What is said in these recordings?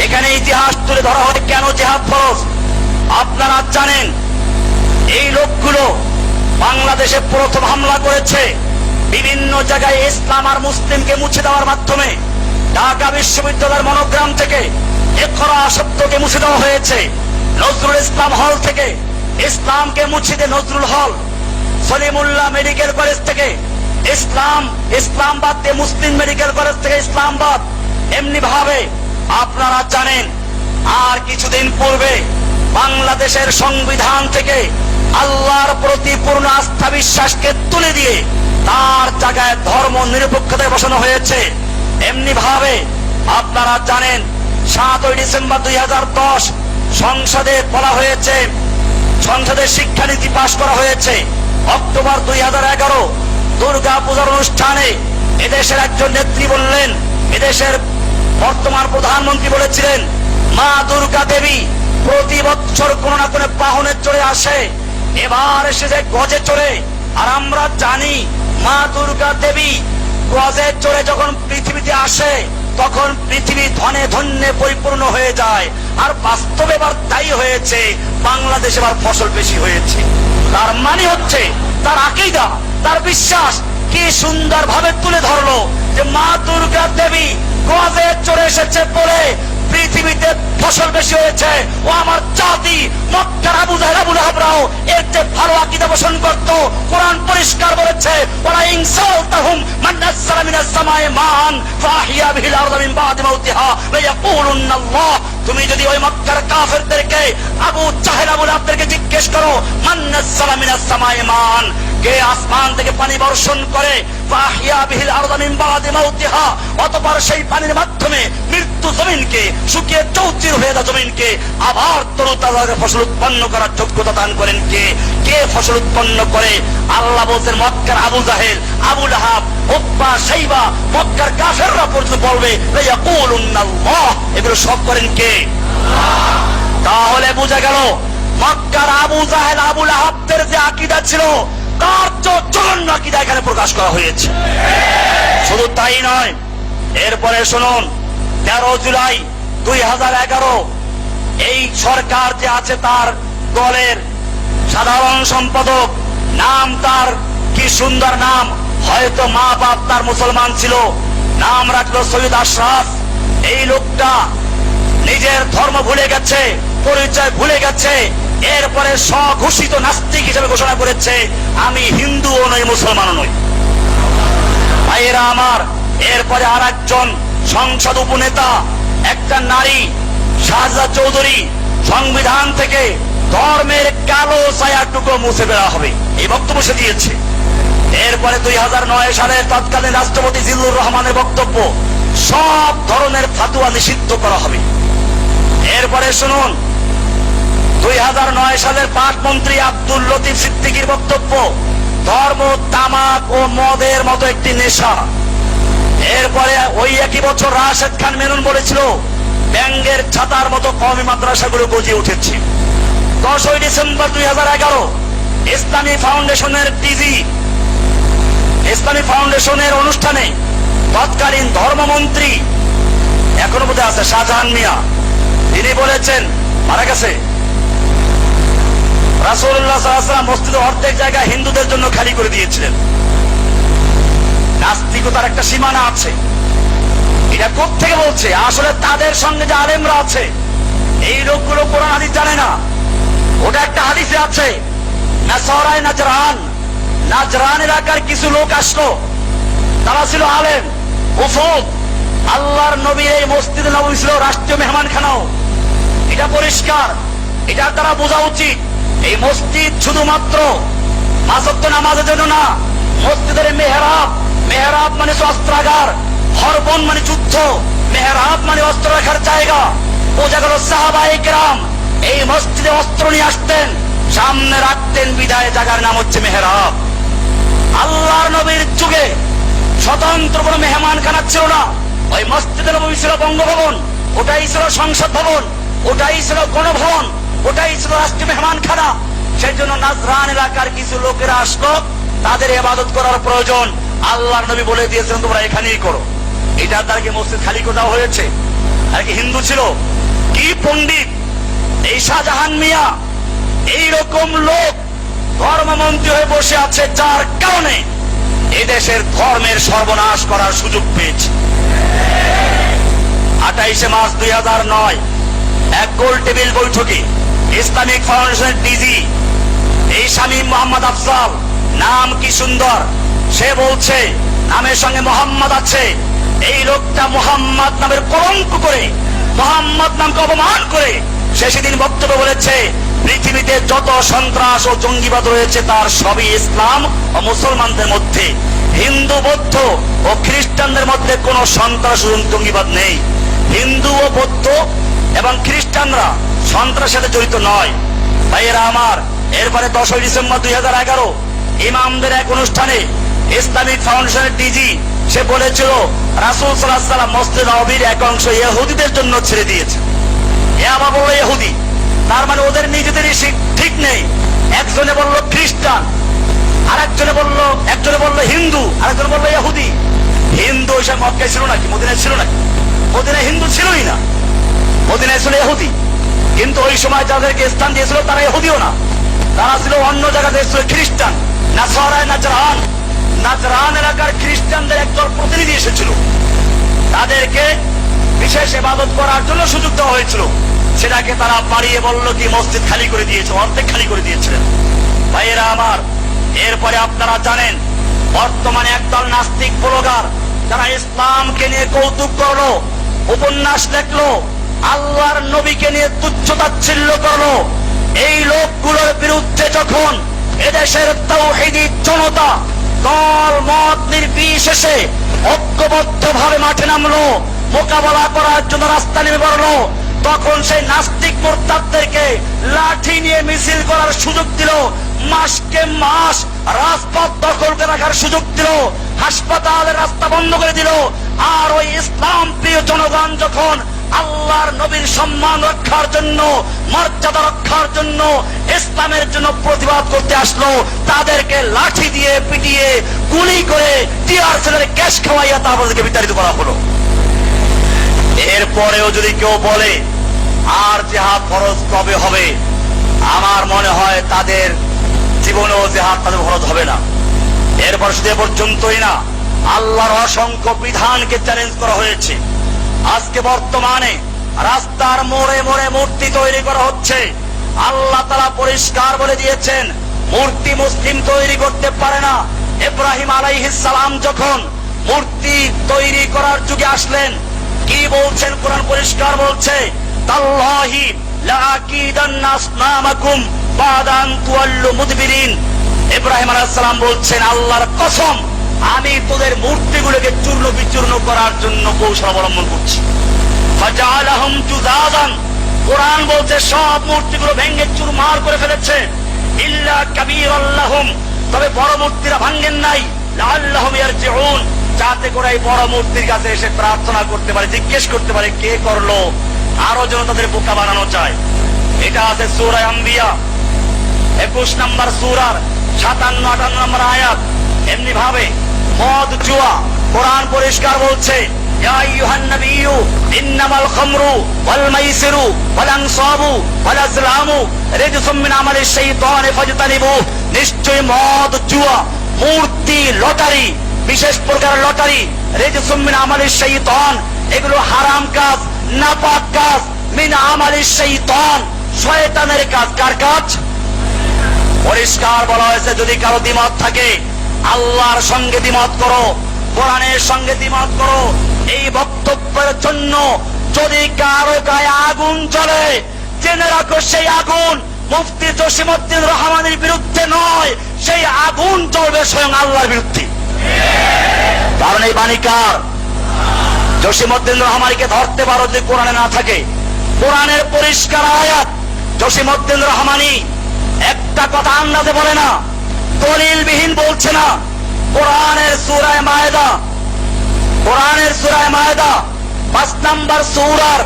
এখানে ইতিহাস তুলে ধরা হয় কেন জিহাদ ফরজ। আপনারা জানেন এই লোকগুলো বাংলাদেশে প্রথম হামলা করেছে বিভিন্ন জায়গায় ইসলাম আর মুসলিমকে মুছে দেওয়ার মাধ্যমে। ঢাকা বিশ্ববিদ্যালয়ের মনোগ্রাম থেকে ইকরা শব্দকে মুছে দেওয়া হয়েছে, নজরুল ইসলাম হল থেকে ইসলামকে মুছে দিয়ে নজরুল হল, সলিমুল্লাহ মেডিকেল কলেজ থেকে ইসলামাবাদ দিয়ে মুসলিম মেডিকেল কলেজ থেকে ইসলামাবাদ। এমনি ভাবে আপনারা জানেন আর কিছুদিন পূর্বে বাংলাদেশের সংবিধান থেকে আল্লাহর প্রতি পূর্ণ আস্থা বিশ্বাসকে তুলে দিয়ে তার জায়গায় ধর্ম নিরপেক্ষতায় বসানো হয়েছে। এমনি ভাবে আপনারা জানেন 7ই ডিসেম্বর 2010 সংসদে বলা হয়েছে, সংসদে শিক্ষানীতি পাশ করা হয়েছে। অক্টোবর 2011 দুর্গা পূজার অনুষ্ঠানে এদেশের একজন নেত্রী বললেন, এদেশের বর্তমান প্রধানমন্ত্রী বলেছিলেন, মা দুর্গা দেবী প্রতি বছর কোন না কোন বাহনে চড়ে আসে, এবার এসেছে গজে চড়ে। আর আমরা জানি মা দুর্গা দেবী গজে চড়ে যখন পৃথিবীতে আসে তখন পৃথিবী ধনে ধন্যে পরিপূর্ণ হয়ে যায়। আর বাস্তবে এবার তাই হয়েছে, বাংলাদেশে এবার ফসল বেশি হয়েছে। তার মানে হচ্ছে তার আকীদা, তার বিশ্বাস কি সুন্দর ভাবে তুলে ধরলো যে মা দুর্গা দেবী গজে চড়ে এসেছে বলে পৃথিবীতে ফসল বেশি হয়েছে। ও আমার জাতি, মক্কার আবু জাহেল আবু লাহাবরাও এর চেয়ে ভালো আকীদা পোষণ করত। কোরআন পরিষ্কার বলেছে, ওয়ালা ইন সালতাহুম মান নাযালা মিনাস সামাই মান ফাহিয়া বিহিল আরদ মিন বাদি মাউতিহা ওয়া ইয়াকুলুন আল্লাহ। তুমি যদি ওই মক্কার কাফেরদেরকে, আবু জাহেল আবু লাহাবদেরকে জিজ্ঞেস করো, মান নাযালা মিনাস সামাই মান, কে আসমান থেকে পানি বর্ষণ করে, ফাহিয়া বিহিল আরদ মিন বাদি মাউতিহা, অতঃপর সেই পানির মাধ্যমে মৃত্যু জমিনকে শুকিয়ে চৌচির হয়ে যাওয়া জমিনকে আবার তরুতাজা ফসল উৎপন্ন করার যোগ্যতা দান করেন কে? কে ফসল উৎপন্ন করে? আল্লাহ বলছেন মক্কার আবু জাহেল আবু লাহাব উতবা শাইবা মক্কার কাফেররা পর্যন্ত বলবে ইয়াকুলুনাল্লাহ, এগুলো সব করেন কে? তাহলে বোঝা গেল মক্কার আবু জাহেল আবু লাহাবদের যে আকীদা ছিল তার জঘন্য আকীদা এখানে প্রকাশ করা হয়েছে। শুধু তাই নয়, এরপরে শুনুন 13 জুলাই 2011 এই সরকার যে আছে তার দলের সাধারণ সম্পাদক, নাম তার কি সুন্দর নাম, হয়তো মা বাপ তার মুসলমান ছিল, নাম রাখলো সৈয়দ আশরাফ। এই লোকটা নিজের ধর্ম ভুলে গেছে, পরিচয় ভুলে গেছে, এরপরে স্বঘোষিত নাস্তিক হিসেবে ঘোষণা করেছে, আমি হিন্দুও নই মুসলমানও নই। ভাইয়েরা আমার, এরপরে আর একজন সংসদ উপনেতা, একটা নারী শাহজাদা চৌধুরী, সংবিধান থেকে ধর্মের কালো ছায়াটুকু মুছে ফেলা হবে এই বক্তব্য সে দিয়েছে। এরপরে 2009 সালে তৎকালীন রাষ্ট্রপতি জিল্লুর রহমানের বক্তব্য, সব ধরনের ফাতুয়া নিষিদ্ধ করা হবে। এরপরে শুনুন 2009 সালের পাক মন্ত্রী আব্দুল লতিফ সিদ্দিকীর বক্তব্য, ধর্ম তামাক ও মদের মতো একটি নেশা। এরপরে ওই একই বছর রাশেদ খান মেনন বলেছিল, ব্যাঙ্গের ছাতার মতো কওমি মাদ্রাসাগুলো গজিয়ে উঠেছে। 10ই ডিসেম্বর 2011 ইসলামী ফাউন্ডেশনের ডিজি, ইসলামী ফাউন্ডেশনের অনুষ্ঠানে তৎকালীন ধর্মমন্ত্রী, এখনো বোধহয় আছে, শাহজাহান মিয়া, তিনি বলেছেন, মারা গেছে, রাসূলুল্লাহ সাল্লাল্লাহু আলাইহি ওয়াসাল্লাম মসজিদের অর্ধেক জায়গা হিন্দুদের জন্য খালি করে দিয়েছিলেন। নাস্তিকতার একটা সীমানা আছে। এটা কোত্থেকে বলছে? আসলে তাদের সঙ্গে যে আলেমরা আছে এই লোকগুলো কোরআন হাদিস জানে না। ওটা একটা হাদিসে আছে, নাসরায়ে নাজরান এলাকার কিছু লোক আসলো, তারা ছিল আলেম উফুদ, আল্লাহর নবীর এই মসজিদে নববী ছিল রাষ্ট্রীয় মেহমানখানাও। এটা পরিষ্কার, এটা তারা বোঝা উচিত। এই মসজিদ শুধুমাত্র পাঁচ ওয়াক্ত নামাজের জন্য না, মসজিদের মেহরাব, মেহরাব মানে অস্ত্রাগার, হরবন মানে যুদ্ধ, মেহরাব মানে অস্ত্র রাখার জায়গা। বোঝা গেল সাহাবায়ে কেরাম এই মসজিদে অস্ত্র নিয়ে আসতেন, সামনে রাখতেন, বিদায় জায়গার নাম হচ্ছে মেহরাব। আল্লাহর নবীর যুগে স্বতন্ত্র কোনো মেহমানখানা ছিল না। ওই মসজিদের নববী ছিল বঙ্গভবন, ওটাই ছিল সংসদ ভবন, ওটাই ছিল গণভবন, ওটাই ছিল রাষ্ট্রীয় মেহমানখানা। সেই জন্য নাজরান এলাকার কিছু লোকেরা আসলো, তাদের ইবাদত করার প্রয়োজন। আল্লাহর নবী বলে দিয়েছেন তোমরা এখানেই করো। এটা তার কি মসজিদ খালি কোথাও হয়েছে? আর কি হিন্দু ছিল? কি পণ্ডিত এই শাহজাহান মিয়া, এইরকম লোক ধর্মমন্ত্রী হয়ে বসে আছে, যার কারণে এদেশের ধর্মের সর্বনাশ করার সুযোগ পেয়েছে। 28 মার্চ 2009 এক গোল টেবিল বৈঠকে ইসলামিক ফাউন্ডেশনের ডিজি এই শামীম মোহাম্মদ আফজাল, নাম কি সুন্দর, সে বলছে নামের সঙ্গে মোহাম্মদ আছে, এই লোকটা মোহাম্মদ নামের কলঙ্ক করে, মোহাম্মদ নামকে অপমান করে সে সেদিন বক্তব্য বলেছে পৃথিবীতে যত সন্ত্রাস ও জঙ্গিবাদ রয়েছে তার সবই ইসলাম ও মুসলমানদের মধ্যে, হিন্দু বৌদ্ধ ও খ্রিস্টানদের মধ্যে কোনো সন্ত্রাস ও জঙ্গিবাদ নেই। হিন্দু ও বৌদ্ধ এবং খ্রিস্টানরা সন্ত্রাসের সাথে জড়িত নয়। ভাইয়েরা আমার, এরপরে 10 ডিসেম্বর 2011 ইমামদের এক অনুষ্ঠানে ইসলামিক ফাউন্ডেশনের ডিজি সে বলেছিল রাসূল সাল্লাল্লাহু আলাইহি ওয়াসাল্লাম মসজিদ নববীর এক অংশ ইহুদিদের জন্য ছেড়ে দিয়েছে। এ আবার বলল ইহুদি, তার মানে ওদের নিজেদেরই ঠিক নেই। একজনে বলল খ্রিস্টান, একজনে বলল হিন্দু, আরেকজনে বলল ইহুদি। হিন্দু ওই সময় মক্কায় ছিল নাকি, মদিনায় ছিল নাকি? মদিনায় হিন্দু ছিলই না, মদিনায় ছিল ইহুদি। কিন্তু ওই সময় যাদেরকে স্থান দিয়েছিল তারা ইহুদিও না, তারা ছিল অন্য জায়গাতে ছিল খ্রিস্টান, নাসারায় নাজরান। নাজরান এলাকার খ্রিস্টানদের একদল প্রতিনিধি এসেছিল, তাদেরকে বিশেষ ইবাদত করার জন্য সুযোগ দেওয়া হয়েছিল, সেটাকে তারা বাড়িয়ে বলল কি মসজিদ খালি করে দিয়েছে, অর্ধেক খালি করে দিয়েছিলেন। ভাইয়েরা আমার, এরপরে আপনারা জানেন বর্তমানে একদল নাস্তিক ব্লগার যারা ইসলামকে নিয়ে কৌতুক করলো, উপন্যাস লেখলো, আল্লাহর নবীকে নিয়ে তুচ্ছ-তাচ্ছিল্য করলো, এই লোকগুলোর বিরুদ্ধে যখন এদেশের তাওহীদি জনতা দল মত নির্বিশেষে ঐক্যবদ্ধভাবে মাঠে নামলো, মোকাবেলা করার জন্য রাস্তা নেমে পড়লো, তখন সেই নাস্তিক মুরতাদদেরকে লাঠি নিয়ে মিছিল করার সুযোগ দিল, মাসকে মাস রাজপথ দখল করে রাখার সুযোগ দিল, হাসপাতালের রাস্তা বন্ধ করে দিল। আর ওই ইসলাম প্রিয় জনগণ যখন আল্লাহর নবীর সম্মান রক্ষার জন্য, মর্যাদা রক্ষার জন্য, ইসলামের জন্য প্রতিবাদ করতে আসলো, তাদেরকে লাঠি দিয়ে পিটিয়ে গুলি করে টিয়ার সেলের গ্যাস খাওয়াইয়া তাদেরকে বিতাড়িত করা হলো। এরপরেও যদি কেউ বলে আর জিহাদ ফরজ কবে হবে, আমার মনে হয় তাদের জীবনেও জিহাদ তাদের ফরজ হবে না। এরপর শুধু এ পর্যন্তই না, আল্লাহর অসংখ্য বিধানকে চ্যালেঞ্জ করা হয়েছে। আজকে বর্তমানে রাস্তার মোড়ে মোড়ে মূর্তি তৈরি করা হচ্ছে। আল্লাহ তাআলা পরিষ্কার বলে দিয়েছেন মূর্তি মুসলিম তৈরি করতে পারে না। ইব্রাহিম আলাইহিস সালাম যখন মূর্তি তৈরি করার যুগে আসলেন, কি বলছেন? কোরআন পরিষ্কার বলছে তাল্লাহি লাআকিদান্না আসনামাকুম বাদা আন তুওয়াল্লু মুদবিরিন। ইব্রাহিম আলাইহিস সালাম বলছেন আল্লাহর কসম, আমি তোদের মূর্তিগুলোকে চূর্ণ বিচূর্ণ করার জন্য কৌশল অবলম্বন করছি। ফাজালাহুম জুযাযান, কোরআন বলছে সব মূর্তিগুলো ভেঙে চুরমার করে ফেলেছে। ইল্লা কাবীরাল্লাহুম, তবে বড় মূর্তিরা ভাঙেন নাই। লাআল্লাহুম ইয়ারজিউন, যাতে করে এই বড় মূর্তির কাছে এসে প্রার্থনা করতে পারে, জিজ্ঞেস করতে পারে কে করলো, আরো যেন তাদের বোকা বানানো যায়। এটা আছে সূরা আম্বিয়া 21 নম্বর সূরার 57-58 নম্বর আয়াত। এমনি ভাবে মদ জুয়া, কোরআন পরিষ্কার বলছে ইয়া আইয়ুহান নাবিয়্যু ইন্নামাল খামরু ওয়াল মাইসিরু ওয়াল আনসাবু ওয়াল আজলামু রিজসুম মিন আমালিশ শাইতানি ফাজতানিবু। নিশ্চয়ই মদ জুয়া, মূর্তি, লটারি, বিশেষ প্রকার লটারি, রিজসুম মিন আমালিশ শাইতান, এগুলো হারাম কাজ, নাপাক কাজ। মিন আমালিশ শাইতান, শয়তানের কাজ। কার কাজ? পরিষ্কার বলা হয়েছে যদি কারো দ্বিমত থাকে আল্লাহর সঙ্গে দ্বিমত করো, কোরআনের সঙ্গে দ্বিমত করো। এই বক্তব্যের জন্য যদি কারো গায়ে আগুন জ্বলে, জেনে রাখো সেই আগুন মুফতি জসিমউদ্দিন রহমানের বিরুদ্ধে নয়, সেই আগুন জ্বলবে স্বয়ং আল্লাহর বিরুদ্ধে। কারণ এই বাণী কার? জসিমউদ্দিন রহমানকে ধরতে পারো যদি কোরআনে না থাকে। কোরআনের পরিষ্কার আয়াত, জসিমউদ্দিন রহমানি একটা কথা আন্দাজে বলে না, দলিলবিহীন বলছে না। কোরআনের সূরা মায়েদা 5 নম্বর সূরার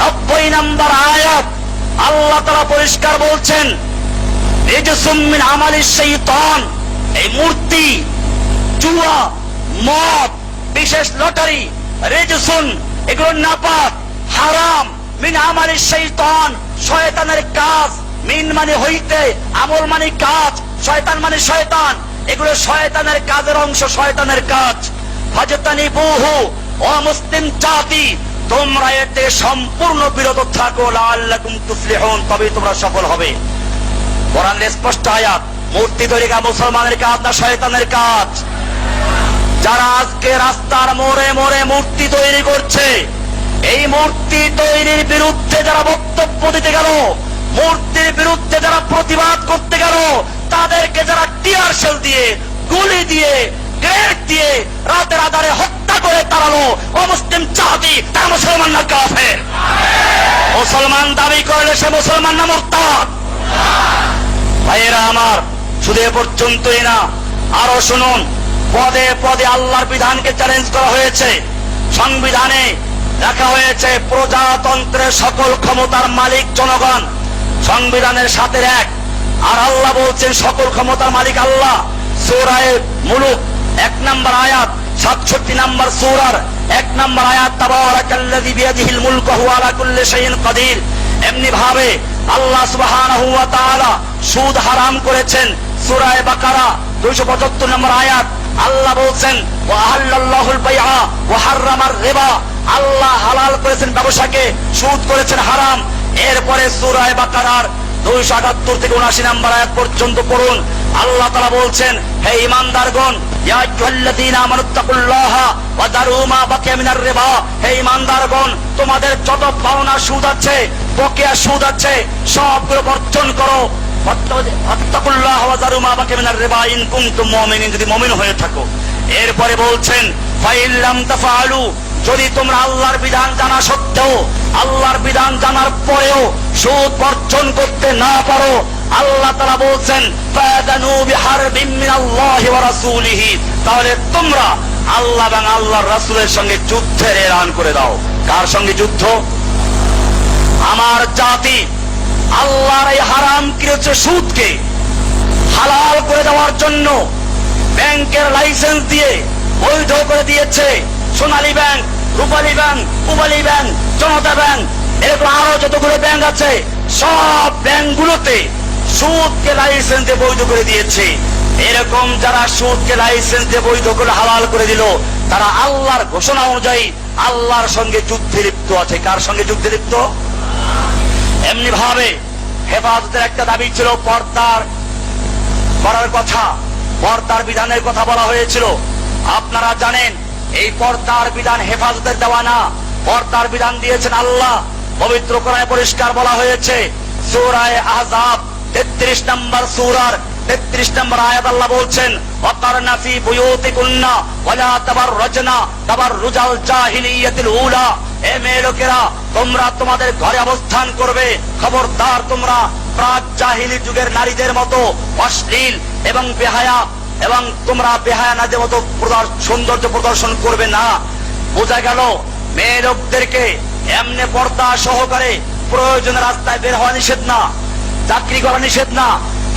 90 নম্বর আয়াত আল্লাহ তাআলা পরিষ্কার বলছেন রিজসুম মিন আমালিশ শাইতান। এই মূর্তি, জুয়া, মদ, বিশেষ লটারি, রিজসুন, এগুলো নাপাক, হারাম। মিন মানে শয়তান, শয়তানের কাজ। মিন মানে হইতে, আমল মানে কাজ, শয়তান মানে শয়তান। এগুলো শয়তানের কাজের অংশ, শয়তানের কাজ। ফাজতানিবুহু, ও মুসলিম জাতি, তোমরা এতে সম্পূর্ণ বিরত থাকো, লাআল্লাকুম তুফলিহুন, তবে তোমরা সফল হবে। কোরআনের স্পষ্ট আয়াত। মূর্তি তৈরি করা মুসলমানের কাজ না শয়তানের কাজ? যারা আজকে রাস্তার মোড়ে মোড়ে মূর্তি তৈরি করছে, এই মূর্তি তৈরির বিরুদ্ধে যারা বক্তব্য দিতে গেল, মূর্তির বিরুদ্ধে যারা প্রতিবাদ করতে গেল, তাদেরকে যারা টিয়ার শেল দিয়ে, গুলি দিয়ে, গ্রেনেড দিয়ে রাতের আধারে হত্যা করে তাড়ালো, অমুসলিম জাতি, তারা মুসলমান না কাফের? মুসলমান দাবি করলে সে মুসলমান না মুরতাদ? ভাইয়েরা আমার, শুধু এ পর্যন্তই না, আরো শুনুন। পদে পদে আল্লাহর বিধানকে চ্যালেঞ্জ করা হয়েছে। সংবিধানে লেখা হয়েছে প্রজাতন্ত্রের সকল ক্ষমতার মালিক জনগণ, সংবিধানের 7-1। আর আল্লাহ বলছেন সকল ক্ষমতার মালিক আল্লাহ। সূরা মুলুক 1 নম্বর আয়াত, 67 নম্বর সূরার 1 নম্বর আয়াত, তাবারাকাল্লাযী বিয়াদিহিল মুলকু ওয়া আলা কুল্লি শাইইন কাদির। এমনি ভাবে আল্লাহ সুবহানাহু ওয়া তাআলা সুদ হারাম করেছেন। সূরা বাকারা 275 নম্বর আয়াত, আল্লাহ বলছেন ওয়া আহাল্লাল্লাহুল বাইআ ওয়া হাররামার রিবা, আল্লাহ হালাল করেছেন ব্যবসাকে, সুদ করেছেন হারাম। এরপরে সূরা বাকারার 278 থেকে 79 নম্বর আয়াত পর্যন্ত পড়ুন। আল্লাহ তাআলা বলছেন, হে ঈমানদারগণ, ইয়া আইয়ুহাল্লাযীনা আমানুত্তাকুল্লাহা ওয়া দারু মা বাকিয়া মিনার রিবা, হে ঈমানদারগণ, তোমাদের যত পাওনা সুদ আছে, বকেয়া সুদ আছে, সবগুলো বর্জন করো। ওয়াত্তাকুল্লাহা ওয়া দারু মা বাকিয়া মিনার রিবা ইন কুনতুম মুমিনিন, যদি মুমিন হয়ে থাকো। এরপরে বলছেন ফাইল লাম তাফআলু, যদি তোমরা আল্লাহর বিধান জানা সত্ত্বেও, আল্লাহর বিধান জানার পরেও সুদ বর্জন করতে না পারো, আল্লাহ তাআলা বলছেন ফাযানু বিহারবিম মিনাল্লাহি ওয়া রাসূলিহি, তাহলে তোমরা আল্লাহ এবং আল্লাহর রাসূলের সঙ্গে যুদ্ধের এলান করে দাও। কার সঙ্গে যুদ্ধ? আমার জাতি আল্লাহর এই হারামকৃত সুদকে হালাল করে দেওয়ার জন্য ব্যাংকের লাইসেন্স দিয়ে বৈধ করে দিয়েছে। সোনালী ব্যাংক, রূপালী ব্যাংক, পূবালী ব্যাংক, জনতা ব্যাংক, এরকম আরো যতগুলো ব্যাংক আছে, সব ব্যাংকগুলোতে সুদকে লাইসেন্স দিয়ে বৈধ করে দিয়েছে। এরকম যারা সুদকে লাইসেন্স দিয়ে বৈধ করে হালাল করে দিল, তারা আল্লাহর ঘোষণা অনুযায়ী আল্লাহর সঙ্গে যুদ্ধে লিপ্ত আছে। কার সঙ্গে যুদ্ধে লিপ্ত? এমনি ভাবে হেফাজতের একটা দাবি ছিল, পর্দার করার কথা, পর্দার বিধানের কথা বলা হয়েছিল। আপনারা জানেন এই পর্দার বিধান হেফাজতের দেওয়া না, পর্দার বিধান দিয়েছেন আল্লাহ। পবিত্র কোরআনে পরিষ্কার বলা হয়েছে, সূরা আহজাব 33 নম্বর সূরার 33 নম্বর আয়াত, আল্লাহ বলছেন ওয়াকারনা ফি বুয়ুতিকুন্না ওয়ালা তাবাররাজনা তাবাররুজাল জাহিলিয়াতিল উলা, এ মেয়ে লোকেরা, তোমরা তোমাদের ঘরে অবস্থান করবে, খবরদার তোমরা প্রাক জাহিলি যুগের নারীদের মতো অশ্লীল এবং বেহায়া, এবং তোমরা বেহায়া নারীদের মতো সৌন্দর্য প্রদর্শন করবে না। বোঝা গেল মেয়ে লোকদেরকে এমনি পর্দা সহকারে প্রয়োজনে রাস্তায় বের হওয়া নিষেধ না, চাকরি করা নিষেধ না,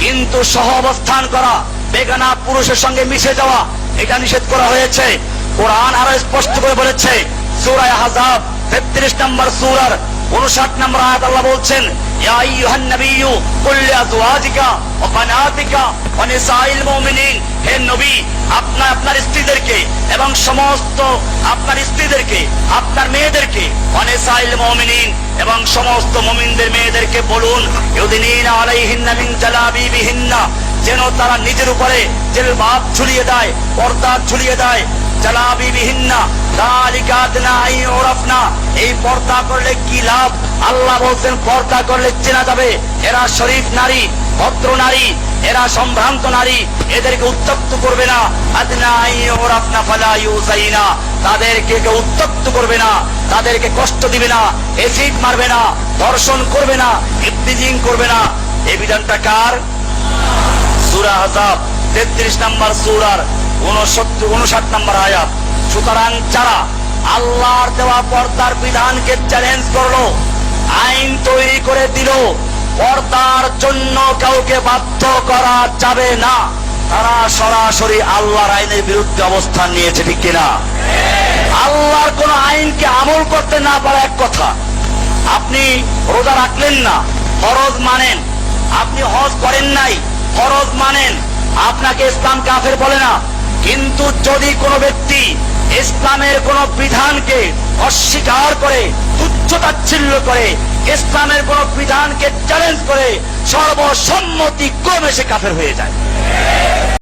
কিন্তু সহ অবস্থান করা, বেগানা পুরুষের সঙ্গে মিশে যাওয়া, এটা নিষেধ করা হয়েছে। কোরআন আরো স্পষ্ট করে বলেছে, সূরা আহজাব 33 নম্বর সূরার 59 নম্বর আয়াত, আল্লাহ বলছেন ইয়া আইয়ুহান নাবিয়্যু কুল লিআজওয়াজিকা ওয়া বানাতিকা ওয়া নিসাইল মুমিনিন, হে নবী, আপনার স্ত্রীদেরকে এবং সমস্ত আপনার স্ত্রীদেরকে, আপনার মেয়েদেরকে, ওয়া নিসাইল মুমিনিন, এবং সমস্ত মুমিনদের মেয়েদেরকে বলুন ইউদিনিনা আলাইহিন্না মিন জালাবিবিহিন্না, যেন তারা নিজের উপরে জিলবাব ঝুলিয়ে দেয়, পর্দা ঝুলিয়ে দেয়। জালাবিবিহিন্না যালিকা আদনা আইয়ুরাফনা, এই পর্দা করলে কি লাভ? আল্লাহ বলছেন পর্দা করলে চেনা যাবে এরা শরীফ নারী, ভদ্র নারী, এরা সম্ভ্রান্ত নারী, এদেরকে উত্তক্ত করবে না। আদনা আইয়ুরাফনা ফালা ইউযাইনা, তাদেরকে কেউ উত্তক্ত করবে না, তাদেরকে কষ্ট দিবে না, এসিড মারবে না, ধর্ষণ করবে না, ইফতিজিং করবে না। এই বিধানটা কার? সূরা আহজাব 33 নম্বর সূরার 59 নম্বর আয়াত। সুতরাং যারা আল্লাহর দেওয়া পর্দার বিধানকে চ্যালেঞ্জ করলো, আইন তৈরি করে দিল, পর্দার জন্য কাউকে বাধ্য করা যাবে না, তারা সরাসরি আল্লাহর আইনের বিরুদ্ধে অবস্থান নিয়েছে, ঠিক কিনা? আল্লাহর কোন আইনকে আমল করতে না পারা এক কথা, আপনি রোজা রাখলেন না, ফরজ মানেন। আপনি হজ করেন নাই, ফরজ মানেন। আপনাকে ইসলাম কাফের বলে না। কিন্তু যদি কোনো ব্যক্তি ইসলামের কোন বিধানকে অস্বীকার করে, তুচ্ছ-তাচ্ছিল্য করে, ইসলামের কোন বিধানকে চ্যালেঞ্জ করে, সর্বসম্মতিক্রমে সে কাফের হয়ে যায়।